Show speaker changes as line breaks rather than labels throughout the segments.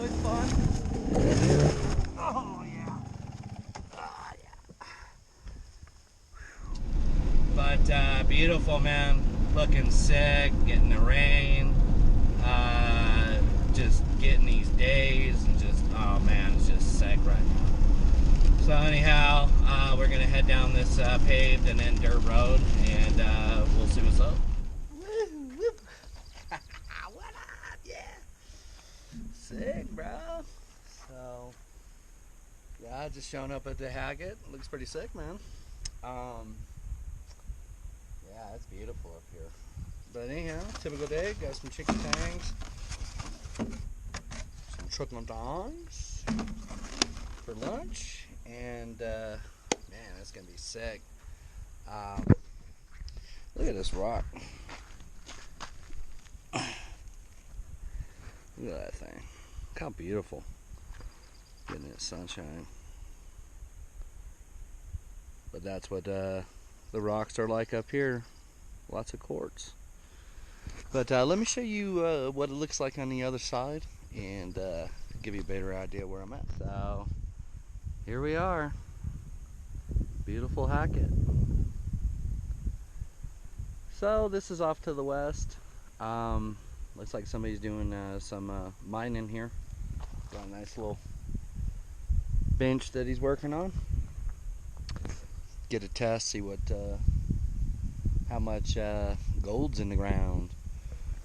always fun. Oh yeah. Yeah. But beautiful, man. Looking sick, getting the rain. Just getting these days and just, oh man, it's just sick right now. So anyhow, we're gonna head down this paved and then dirt road, and we'll see what's up. What up? Yeah. Sick, bro. So, yeah, just showing up at the Haggett. Looks pretty sick, man. Yeah, it's beautiful up here. But anyhow, typical day. Got some chicken tangs, some chicken tongs for lunch, and man, it's gonna be sick. Look at this rock. Look at that thing. Look how beautiful. Getting that sunshine. But that's what the rocks are like up here. Lots of quartz. But let me show you what it looks like on the other side and give you a better idea where I'm at. So here we are. Beautiful Hackett. So this is off to the west. Looks like somebody's doing some mining here. Got a nice little bench that he's working on. Get a test, see what how much gold's in the ground.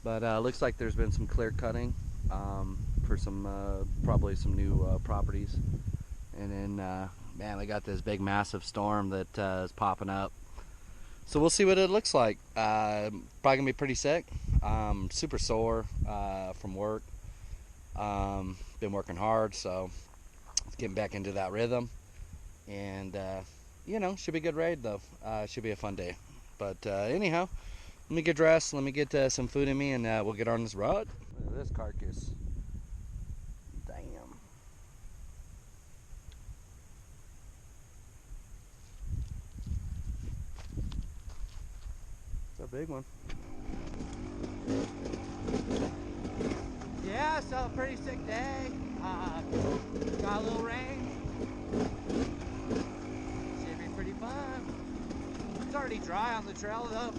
But looks like there's been some clear cutting for some probably some new properties. And then man, we got this big massive storm that is popping up. So we'll see what it looks like. Probably gonna be pretty sick. Super sore from work. Been working hard, so getting back into that rhythm. And you know, should be a good raid though. Should be a fun day. But anyhow, let me get dressed. Let me get some food in me, and we'll get on this rod. Look at this carcass. Damn. It's a big one. Yeah, so pretty sick day. Got a little rain. Should be pretty fun. It's already dry on the trail though.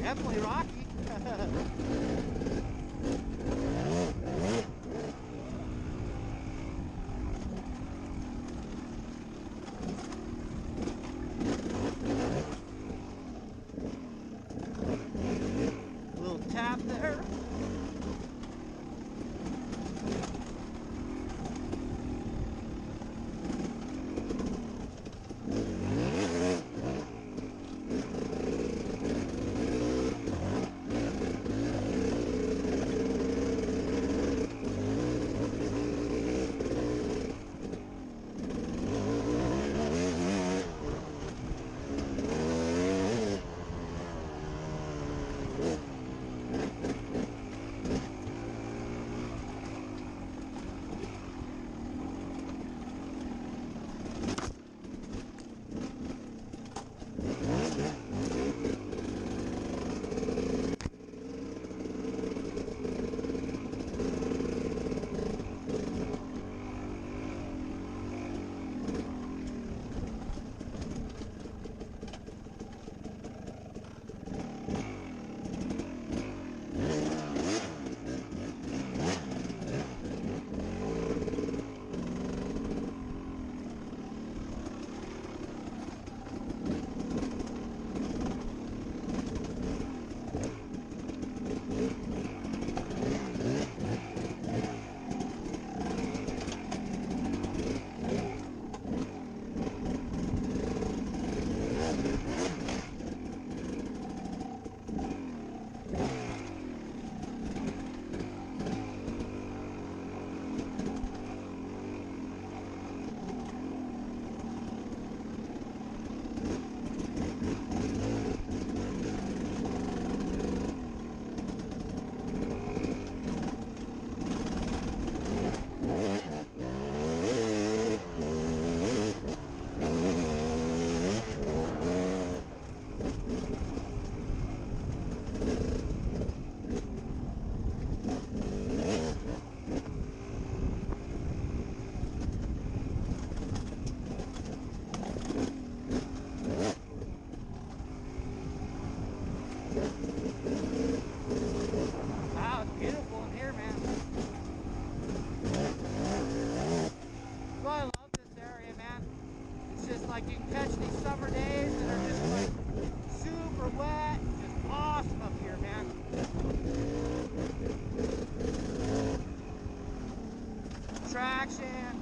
Definitely rocky. Little tap there.
can catch these summer days that are just like super wet, just awesome up here, man. Traction.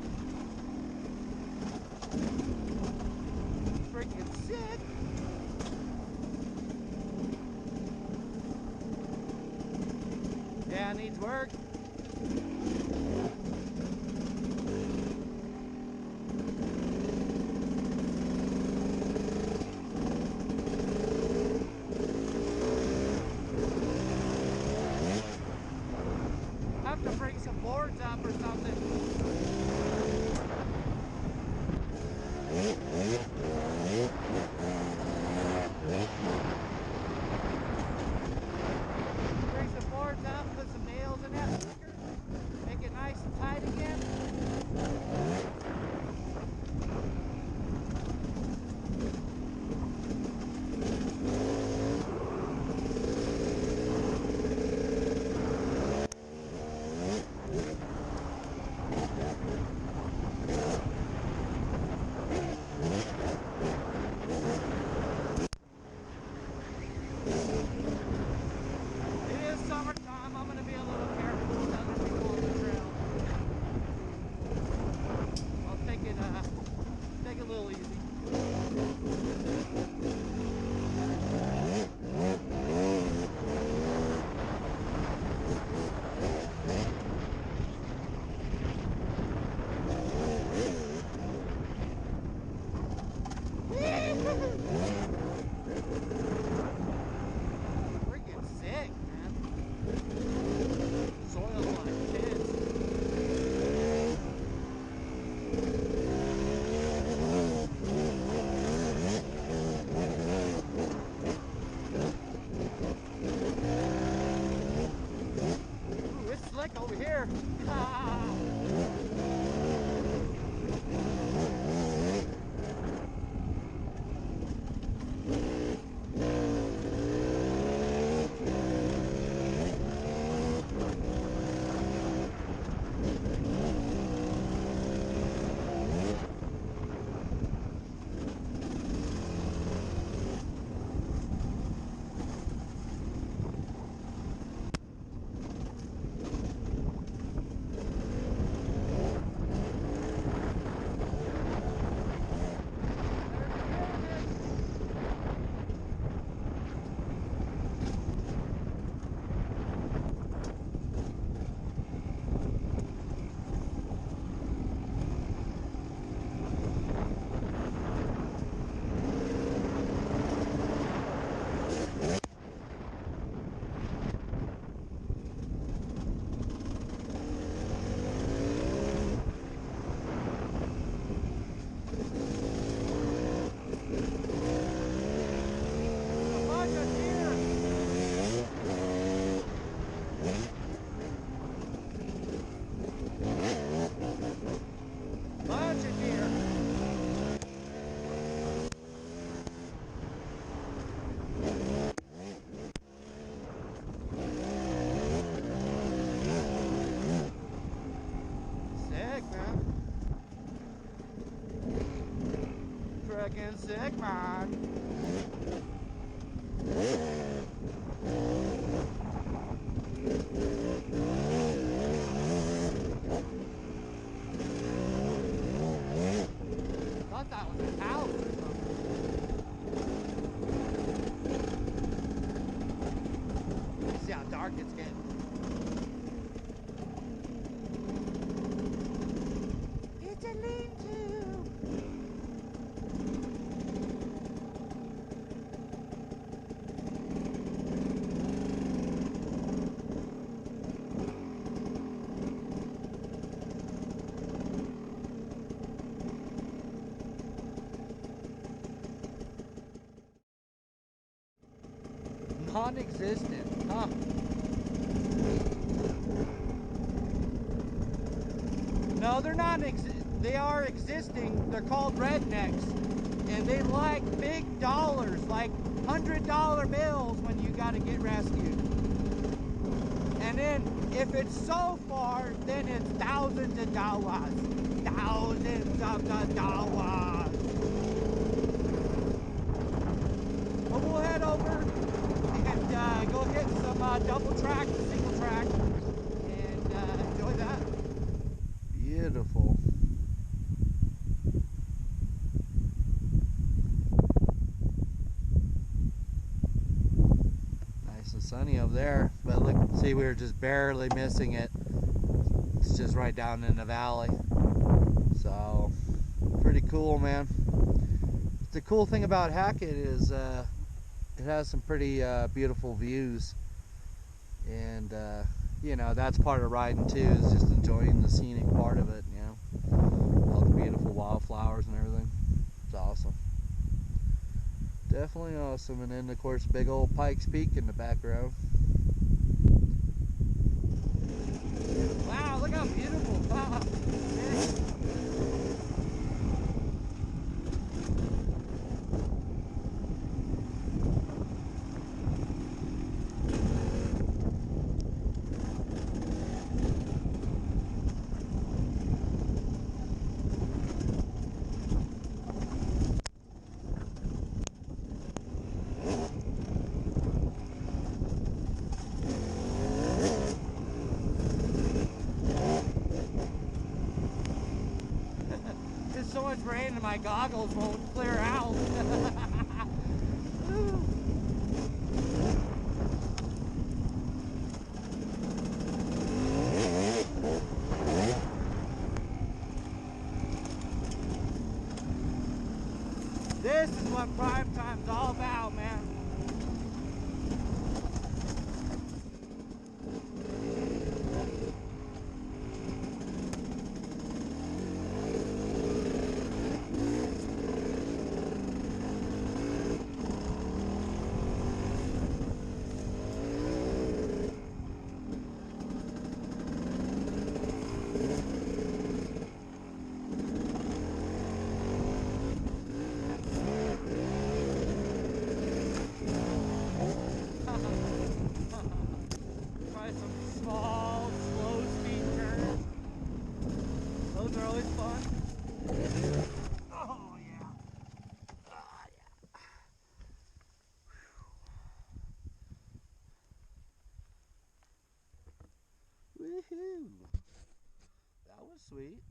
Freaking sick. Yeah, it needs work. Have to bring some boards up or something. Bring some boards up, put some nails in that sucker, make it nice and tight again. It is summertime. I'm going to be a little careful with other people on the trail. I'll take it a little easy. Freaking sick, man. Soil's like kids. Ooh, it's slick over here. Bunch of deer. Sick, man. Frickin' sick, man. Thought that was a house or something. See how dark it's getting. It's a lean-to. Non-existent, huh? No, they're not. They are existing. They're called rednecks, and they like big dollars, like $100 bills when you got to get rescued. And then if it's so far, then it's thousands of dollars. Thousands of the dollars. double track to single track and enjoy that.
Beautiful. Nice and sunny up there, but look, see, we were just barely missing it. It's just right down in the valley. So, pretty cool, man. The cool thing about Hackett is it has some pretty beautiful views, and you know, that's part of riding too, is just enjoying the scenic part of it, you know, all the beautiful wildflowers and everything. It's awesome. Definitely awesome. And then of course big old Pikes Peak in the background.
Wow, look how beautiful. Wow. There's so much rain and my goggles won't clear out. This is what prime time's all about, man. Try some small, slow speed turns. Those are always fun. Oh yeah. Oh yeah. Woohoo! That was sweet.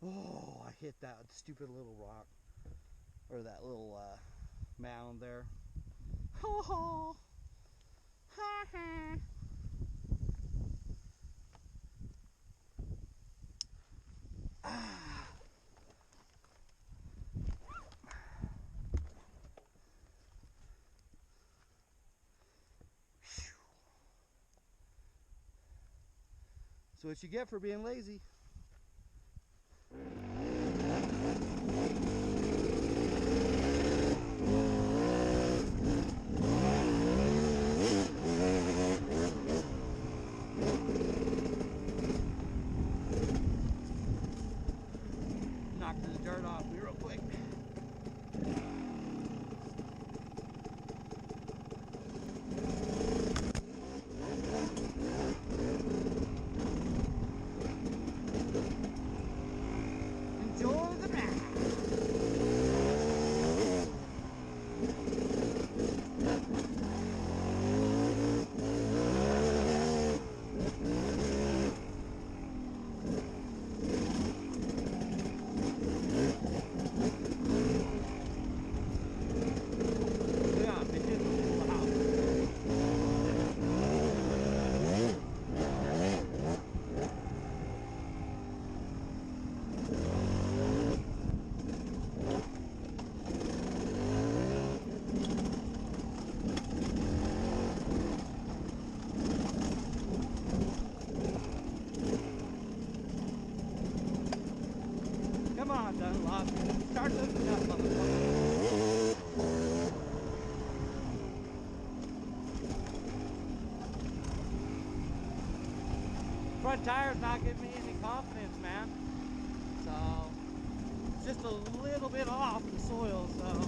Oh, I hit that stupid little rock, or that little mound there. Ho ho! Ha ha! So what you get for being lazy. Knock the dirt off me real quick. Enjoy the ride. Yeah, man. Wow. Come on, Dunlop. Start lifting up, motherfucker. Front tire's not giving me any confidence, man. So, it's just a little bit off the soil, so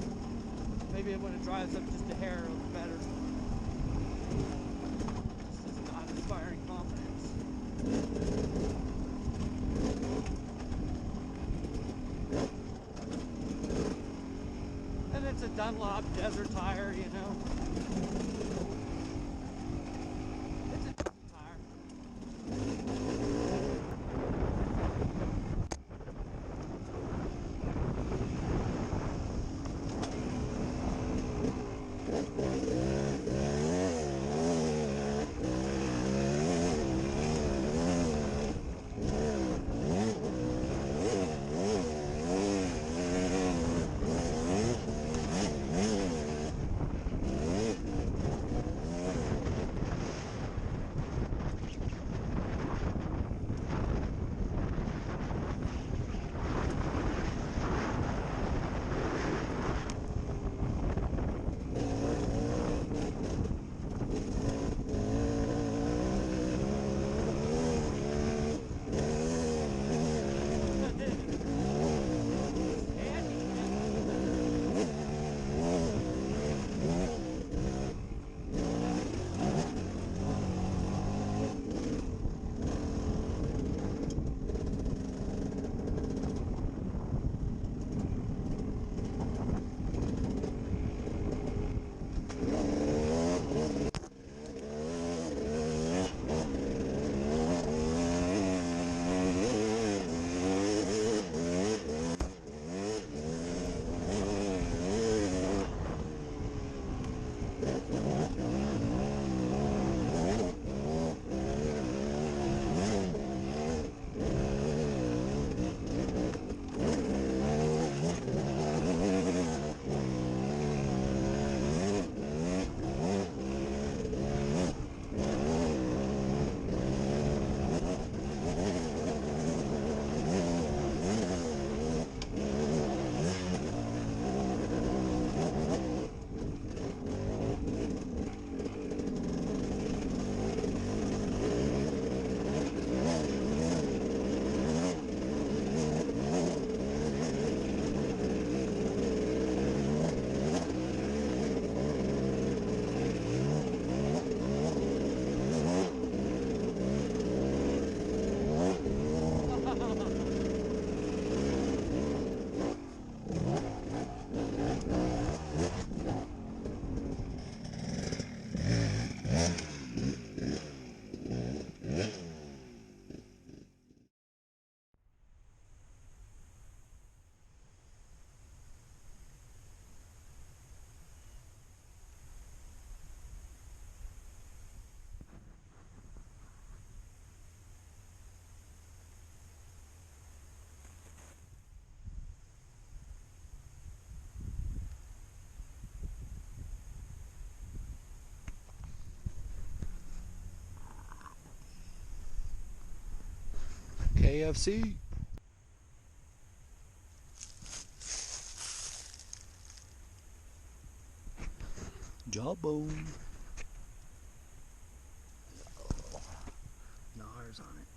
maybe when it dries up just a hair, it'll be better. This is not inspiring confidence. And it's a Dunlop desert tire, you know. It's a decent tire.
KFC. Jawbone. Oh, NARS on it.